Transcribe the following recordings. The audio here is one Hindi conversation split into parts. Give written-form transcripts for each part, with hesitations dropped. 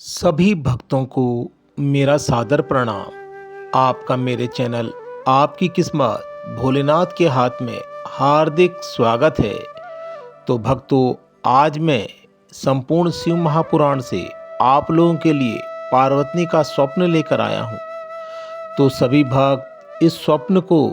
सभी भक्तों को मेरा सादर प्रणाम। आपका मेरे चैनल आपकी किस्मत भोलेनाथ के हाथ में हार्दिक स्वागत है। तो भक्तों, आज मैं संपूर्ण शिव महापुराण से आप लोगों के लिए पार्वती का स्वप्न लेकर आया हूँ। तो सभी भक्त इस स्वप्न को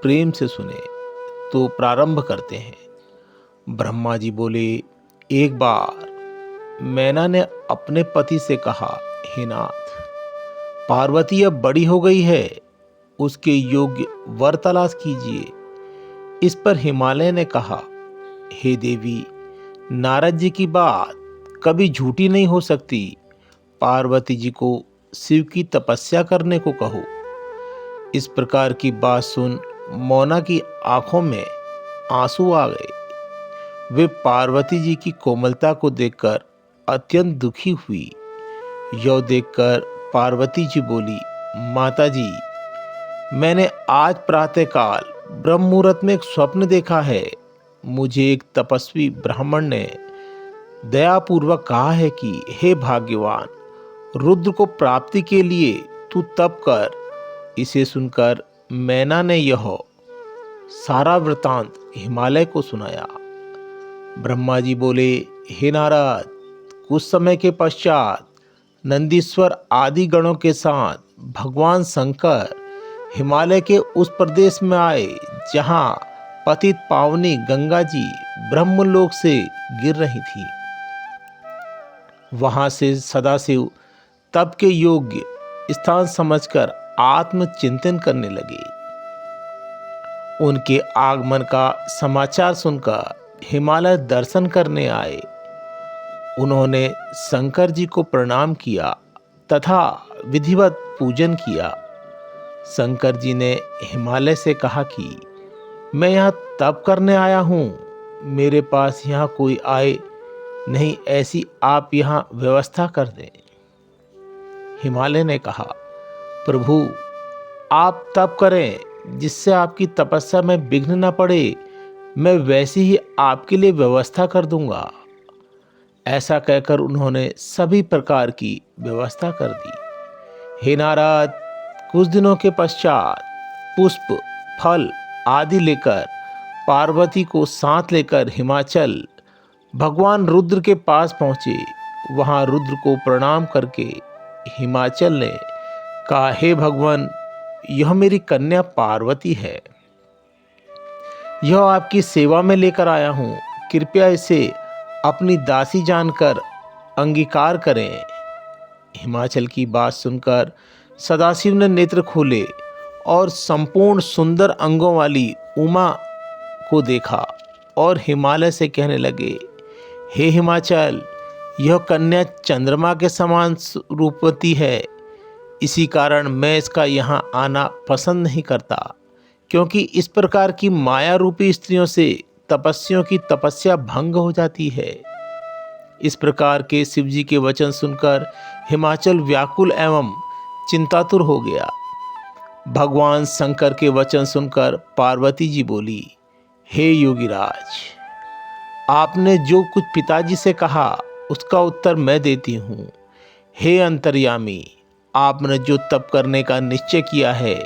प्रेम से सुने। तो प्रारंभ करते हैं। ब्रह्मा जी बोले, एक बार मैना ने अपने पति से कहा, हे नाथ, पार्वती अब बड़ी हो गई है, उसके योग्य वर तलाश कीजिए। इस पर हिमालय ने कहा, हे देवी, नारद जी की बात कभी झूठी नहीं हो सकती। पार्वती जी को शिव की तपस्या करने को कहो। इस प्रकार की बात सुन मोना की आंखों में आंसू आ गए। वे पार्वती जी की कोमलता को देखकर अत्यंत दुखी हुई। यह देखकर पार्वती जी बोली, माता जी, मैंने आज प्रातःकाल ब्रह्म मुहूर्त में एक स्वप्न देखा है। मुझे एक तपस्वी ब्राह्मण ने दयापूर्वक कहा है कि हे भाग्यवान, रुद्र को प्राप्ति के लिए तू तप कर। इसे सुनकर मैना ने यह सारा वृतांत हिमालय को सुनाया। ब्रह्मा जी बोले, हे नारद, कुछ समय के पश्चात नंदीश्वर आदि गणों के साथ भगवान शंकर हिमालय के उस प्रदेश में आए जहां पतित पावनी गंगा जी ब्रह्मलोक से गिर रही थी। वहां से सदाशिव तप के योग्य स्थान समझकर आत्मचिंतन करने लगे। उनके आगमन का समाचार सुनकर हिमालय दर्शन करने आए। उन्होंने शंकर जी को प्रणाम किया तथा विधिवत पूजन किया। शंकर जी ने हिमालय से कहा कि मैं यहाँ तप करने आया हूँ, मेरे पास यहाँ कोई आए नहीं, ऐसी आप यहाँ व्यवस्था कर दें। हिमालय ने कहा, प्रभु, आप तप करें जिससे आपकी तपस्या में विघ्न न पड़े। मैं वैसी ही आपके लिए व्यवस्था कर दूंगा। ऐसा कहकर उन्होंने सभी प्रकार की व्यवस्था कर दी। हे नारद, कुछ दिनों के पश्चात पुष्प, फल आदि लेकर पार्वती को साथ लेकर हिमाचल भगवान रुद्र के पास पहुंचे। वहां रुद्र को प्रणाम करके हिमाचल ने कहा, हे भगवान, यह मेरी कन्या पार्वती है। यह आपकी सेवा में लेकर आया हूं। कृपया इसे अपनी दासी जानकर अंगीकार करें। हिमाचल की बात सुनकर सदाशिव ने नेत्र खोले और संपूर्ण सुंदर अंगों वाली उमा को देखा और हिमालय से कहने लगे, हे हिमाचल, यह कन्या चंद्रमा के समान रूपवती है। इसी कारण मैं इसका यहाँ आना पसंद नहीं करता, क्योंकि इस प्रकार की माया रूपी स्त्रियों से तपस्वियों की तपस्या भंग हो जाती है। इस प्रकार के शिव जी के वचन सुनकर हिमाचल व्याकुल एवं चिंतातुर हो गया। भगवान शंकर के वचन सुनकर पार्वती जी बोली, हे योगीराज, आपने जो कुछ पिताजी से कहा उसका उत्तर मैं देती हूँ। हे अंतर्यामी, आपने जो तप करने का निश्चय किया है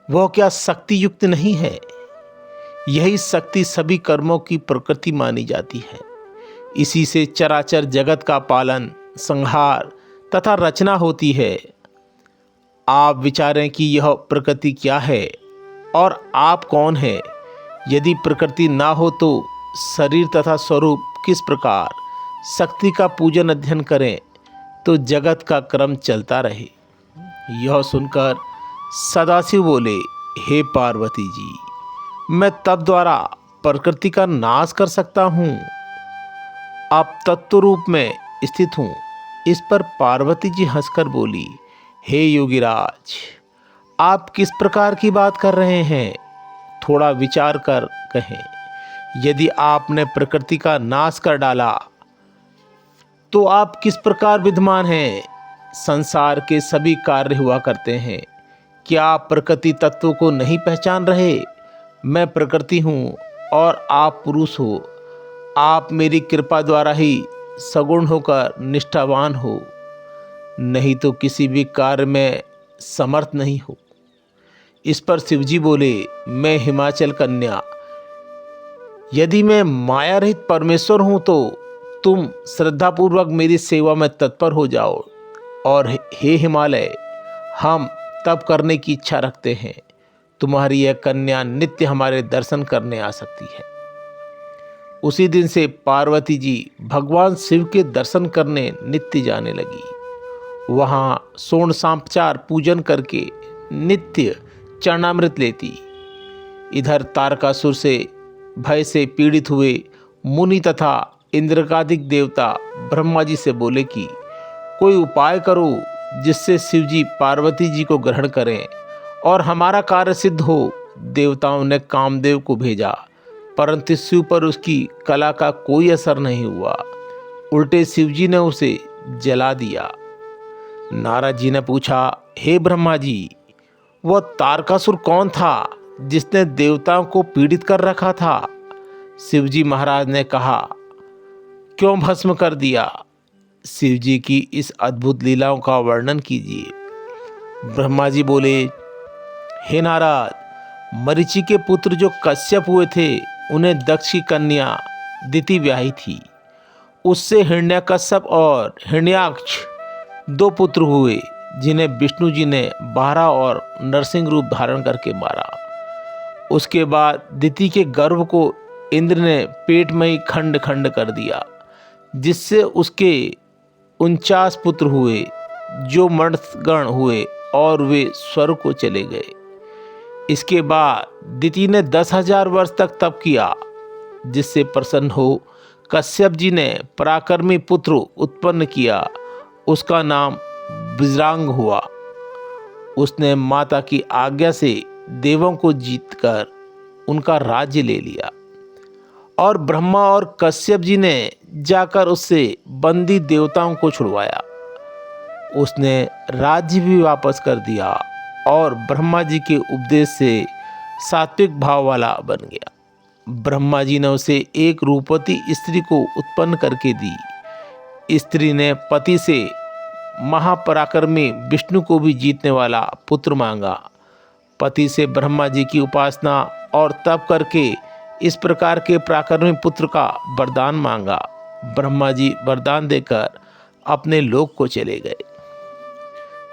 वह क्या शक्ति युक्त नहीं है? यही शक्ति सभी कर्मों की प्रकृति मानी जाती है। इसी से चराचर जगत का पालन, संहार तथा रचना होती है। आप विचारें कि यह प्रकृति क्या है और आप कौन है। यदि प्रकृति ना हो तो शरीर तथा स्वरूप किस प्रकार? शक्ति का पूजन अध्ययन करें तो जगत का क्रम चलता रहे। यह सुनकर सदाशिव बोले, हे पार्वती जी, मैं तप द्वारा प्रकृति का नाश कर सकता हूँ। आप तत्व रूप में स्थित हूँ। इस पर पार्वती जी हंसकर बोली, हे योगीराज, आप किस प्रकार की बात कर रहे हैं? थोड़ा विचार कर कहें। यदि आपने प्रकृति का नाश कर डाला तो आप किस प्रकार विद्यमान हैं? संसार के सभी कार्य हुआ करते हैं। क्या आप प्रकृति तत्व को नहीं पहचान रहे? मैं प्रकृति हूँ और आप पुरुष हो। आप मेरी कृपा द्वारा ही सगुण होकर निष्ठावान हो। नहीं तो किसी भी कार्य में समर्थ नहीं हो। इस पर शिवजी बोले, मैं हिमाचल कन्या, यदि मैं माया रहित परमेश्वर हूं तो तुम श्रद्धापूर्वक मेरी सेवा में तत्पर हो जाओ। और हे हिमालय, हम तप करने की इच्छा रखते हैं। तुम्हारी यह कन्या नित्य हमारे दर्शन करने आ सकती है। उसी दिन से पार्वती जी भगवान शिव के दर्शन करने नित्य जाने लगी। वहाँ सोन सांपचार पूजन करके नित्य चरणामृत लेती। इधर तारकासुर से भय से पीड़ित हुए मुनि तथा इंद्रकादिक देवता ब्रह्मा जी से बोले कि कोई उपाय करो जिससे शिवजी पार्वती जी को ग्रहण करें और हमारा कार्य सिद्ध हो। देवताओं ने कामदेव को भेजा, परंतु शिव पर उसकी कला का कोई असर नहीं हुआ। उल्टे शिवजी ने उसे जला दिया। नारद जी ने पूछा, हे ब्रह्मा जी, वह तारकासुर कौन था जिसने देवताओं को पीड़ित कर रखा था? शिवजी महाराज ने कहा, क्यों भस्म कर दिया? शिवजी की इस अद्भुत लीलाओं का वर्णन कीजिए। ब्रह्मा जी बोले, हे नारद, मरीचि के पुत्र जो कश्यप हुए थे, उन्हें दक्ष की कन्या दिति ब्याही थी। उससे हिरण्यकश्यप और हिरण्याक्ष दो पुत्र हुए, जिन्हें विष्णु जी ने 12 और नरसिंह रूप धारण करके मारा। उसके बाद दिति के गर्भ को इंद्र ने पेट में ही खंड खंड कर दिया, जिससे उसके 49 पुत्र हुए, जो मर्तगण हुए और वे स्वर्ग को चले गए। इसके बाद दिति ने 10,000 वर्ष तक तप किया, जिससे प्रसन्न हो कश्यप जी ने पराक्रमी पुत्र उत्पन्न किया। उसका नाम बजरंग हुआ। उसने माता की आज्ञा से देवों को जीतकर उनका राज्य ले लिया और ब्रह्मा और कश्यप जी ने जाकर उससे बंदी देवताओं को छुड़वाया। उसने राज्य भी वापस कर दिया और ब्रह्मा जी के उपदेश से सात्विक भाव वाला बन गया। ब्रह्मा जी ने उसे एक रूपवती स्त्री को उत्पन्न करके दी। स्त्री ने पति से महापराक्रमी विष्णु को भी जीतने वाला पुत्र मांगा। पति से ब्रह्मा जी की उपासना और तप करके इस प्रकार के पराक्रमी पुत्र का वरदान मांगा। ब्रह्मा जी वरदान देकर अपने लोक को चले गए।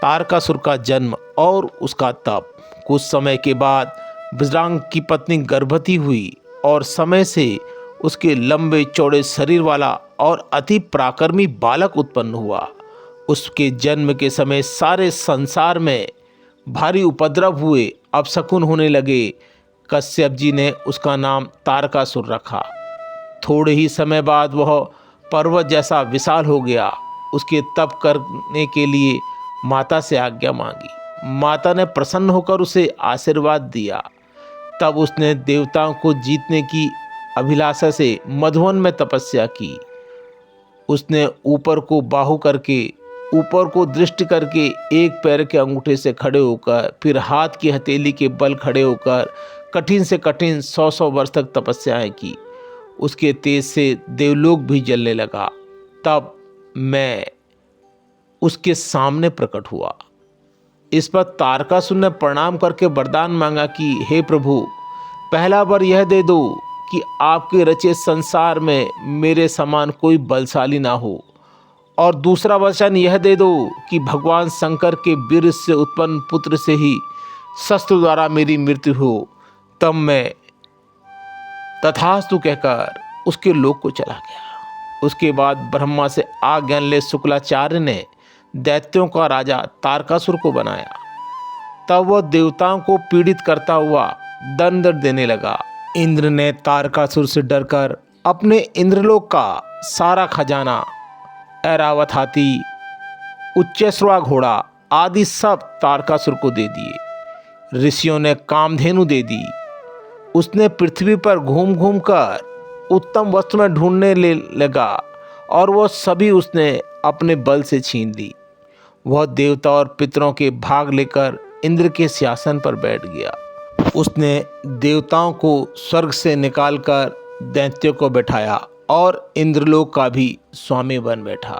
तारकासुर का जन्म और उसका तप। कुछ समय के बाद बजरंग की पत्नी गर्भवती हुई और समय से उसके लंबे चौड़े शरीर वाला और अति पराक्रमी बालक उत्पन्न हुआ। उसके जन्म के समय सारे संसार में भारी उपद्रव हुए, अपशकुन होने लगे। कश्यप जी ने उसका नाम तारकासुर रखा। थोड़े ही समय बाद वह पर्वत जैसा विशाल हो गया। उसके तप करने के लिए माता से आज्ञा मांगी। माता ने प्रसन्न होकर उसे आशीर्वाद दिया। तब उसने देवताओं को जीतने की अभिलाषा से मधुवन में तपस्या की। उसने ऊपर को बाहु करके, ऊपर को दृष्टि करके, एक पैर के अंगूठे से खड़े होकर, फिर हाथ की हथेली के बल खड़े होकर कठिन से कठिन 100 वर्ष तक तपस्याएं की। उसके तेज से देवलोक भी जलने लगा। तब मैं उसके सामने प्रकट हुआ। इस पर तारकासुर ने प्रणाम करके वरदान मांगा कि हे प्रभु, पहला वर यह दे दो कि आपके रचे संसार में मेरे समान कोई बलशाली ना हो, और दूसरा वचन यह दे दो कि भगवान शंकर के वीर से उत्पन्न पुत्र से ही शस्त्र द्वारा मेरी मृत्यु हो। तब मैं तथास्तु कहकर उसके लोक को चला गया। उसके बाद ब्रह्मा से आज्ञा ले शुक्लाचार्य ने दैत्यों का राजा तारकासुर को बनाया। तब वह देवताओं को पीड़ित करता हुआ दंड देने लगा। इंद्र ने तारकासुर से डरकर अपने इंद्रलोक का सारा खजाना, ऐरावत हाथी, उच्चैश्रवा घोड़ा आदि सब तारकासुर को दे दिए। ऋषियों ने कामधेनु दे दी। उसने पृथ्वी पर घूम घूम कर उत्तम वस्तु में ढूंढने लगा और वह सभी उसने अपने बल से छीन ली। वह देवता और पितरों के भाग लेकर इंद्र के सिंहासन पर बैठ गया। उसने देवताओं को स्वर्ग से निकालकर दैत्यों को बैठाया और इंद्रलोक का भी स्वामी बन बैठा।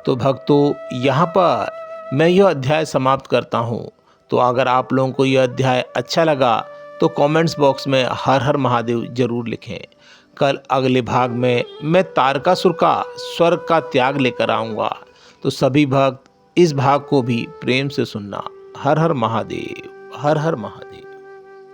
तो भक्तों, यहाँ पर मैं यह अध्याय समाप्त करता हूँ। तो अगर आप लोगों को यह अध्याय अच्छा लगा तो कमेंट्स बॉक्स में हर हर महादेव जरूर लिखें। कल अगले भाग में मैं तारकासुर का स्वर्ग का त्याग लेकर आऊँगा। तो सभी भक्त इस भाग को भी प्रेम से सुनना। हर हर महादेव, हर हर महादेव।